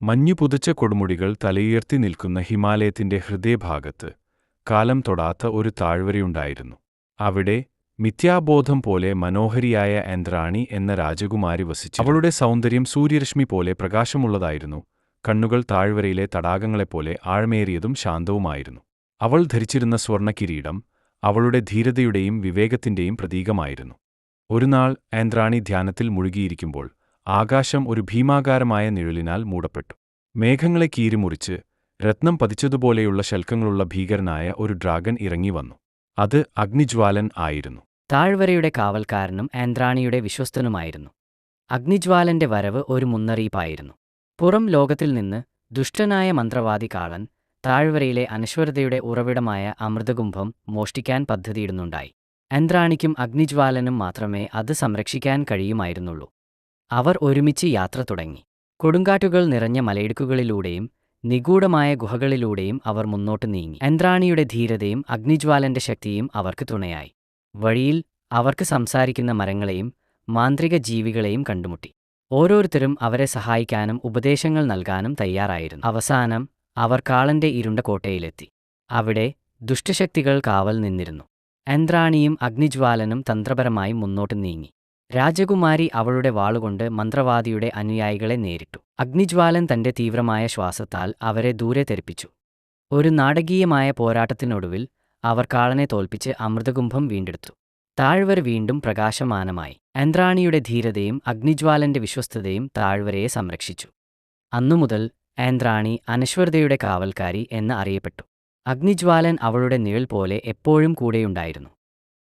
മഞ്ഞു പുതച്ച കൊടുമുടികൾ തലയുയർത്തി നിൽക്കുന്ന ഹിമാലയത്തിന്റെ ഹൃദയഭാഗത്ത് കാലം തൊടാത്ത ഒരു താഴ്വരയുണ്ടായിരുന്നു. അവിടെ മിഥ്യാബോധം പോലെ മനോഹരിയായ ഇന്ദ്രാണി എന്ന രാജകുമാരി വസിച്ചു. അവളുടെ സൗന്ദര്യം സൂര്യരശ്മി പോലെ പ്രകാശമുള്ളതായിരുന്നു. കണ്ണുകൾ താഴ്വരയിലെ തടാകങ്ങളെപ്പോലെ ആഴമേറിയതും ശാന്തവുമായിരുന്നു. അവൾ ധരിച്ചിരുന്ന സ്വർണ്ണക്കിരീടം അവളുടെ ധീരതയുടെയും വിവേകത്തിന്റെയും പ്രതീകമായിരുന്നു. ഒരുനാൾ ഇന്ദ്രാണി ധ്യാനത്തിൽ മുഴുകിയിരിക്കുമ്പോൾ ആകാശം ഒരു ഭീമാകാരമായ നിഴലിനാൽ മൂടപ്പെട്ടു. മേഘങ്ങളെ കീറിമുറിച്ച് രത്നം പതിച്ചതുപോലെയുള്ള ശൽക്കങ്ങളുള്ള ഭീകരനായ ഒരു ഡ്രാഗൺ ഇറങ്ങിവന്നു. അത് അഗ്നിജ്വാലൻ ആയിരുന്നു. താഴ്വരയുടെ കാവൽക്കാരനും ഇന്ദ്രാണിയുടെ വിശ്വസ്തനുമായിരുന്നു. അഗ്നിജ്വാലന്റെ വരവ് ഒരു മുന്നറിയിപ്പായിരുന്നു. പുറം ലോകത്തിൽ നിന്ന് ദുഷ്ടനായ മന്ത്രവാദി കാളൻ താഴ്വരയിലെ അനശ്വരതയുടെ ഉറവിടമായ അമൃതകുംഭം മോഷ്ടിക്കാൻ പദ്ധതിയിടുന്നുണ്ടായി. ഇന്ദ്രാണിക്കും അഗ്നിജ്വാലനും മാത്രമേ അത് സംരക്ഷിക്കാൻ കഴിയുമായിരുന്നുള്ളൂ. അവർ ഒരുമിച്ച് യാത്ര തുടങ്ങി. കൊടുങ്കാറ്റുകൾ നിറഞ്ഞ മലയിടുക്കുകളിലൂടെയും നിഗൂഢമായ ഗുഹകളിലൂടെയും അവർ മുന്നോട്ട് നീങ്ങി. ഇന്ദ്രാണിയുടെ ധീരതയും അഗ്നിജ്വാലന്റെ ശക്തിയും അവർക്ക് തുണയായി. വഴിയിൽ അവർക്ക് സംസാരിക്കുന്ന മരങ്ങളെയും മാന്ത്രിക ജീവികളെയും കണ്ടുമുട്ടി. ഓരോരുത്തരും അവരെ സഹായിക്കാനും ഉപദേശങ്ങൾ നൽകാനും തയ്യാറായിരുന്നു. അവസാനം അവർ കാളന്റെ ഇരുണ്ട കോട്ടയിലെത്തി. അവിടെ ദുഷ്ടശക്തികൾ കാവൽ നിന്നിരുന്നു. ഇന്ദ്രാണിയും അഗ്നിജ്വാലനും തന്ത്രപരമായി മുന്നോട്ട് നീങ്ങി. രാജകുമാരി അവളുടെ വാളുകൊണ്ട് മന്ത്രവാദിയുടെ അനുയായികളെ നേരിട്ടു. അഗ്നിജ്വാലൻ തന്റെ തീവ്രമായ ശ്വാസത്താൽ അവരെ ദൂരെ തെറിപ്പിച്ചു. ഒരു നാടകീയമായ പോരാട്ടത്തിനൊടുവിൽ അവർ കാളനെ തോൽപ്പിച്ച് അമൃതകുംഭം വീണ്ടെടുത്തു. താഴ്വര വീണ്ടും പ്രകാശമാനമായി. ഇന്ദ്രാണിയുടെ ധീരതയും അഗ്നിജ്വാലന്റെ വിശ്വസ്തതയും താഴ്വരയെ സംരക്ഷിച്ചു. അന്നുമുതൽ ഇന്ദ്രാണി അനശ്വരതയുടെ കാവൽക്കാരി എന്ന് അറിയപ്പെട്ടു. അഗ്നിജ്വാലൻ അവളുടെ നിഴൽ പോലെ എപ്പോഴും കൂടെയുണ്ടായിരുന്നു.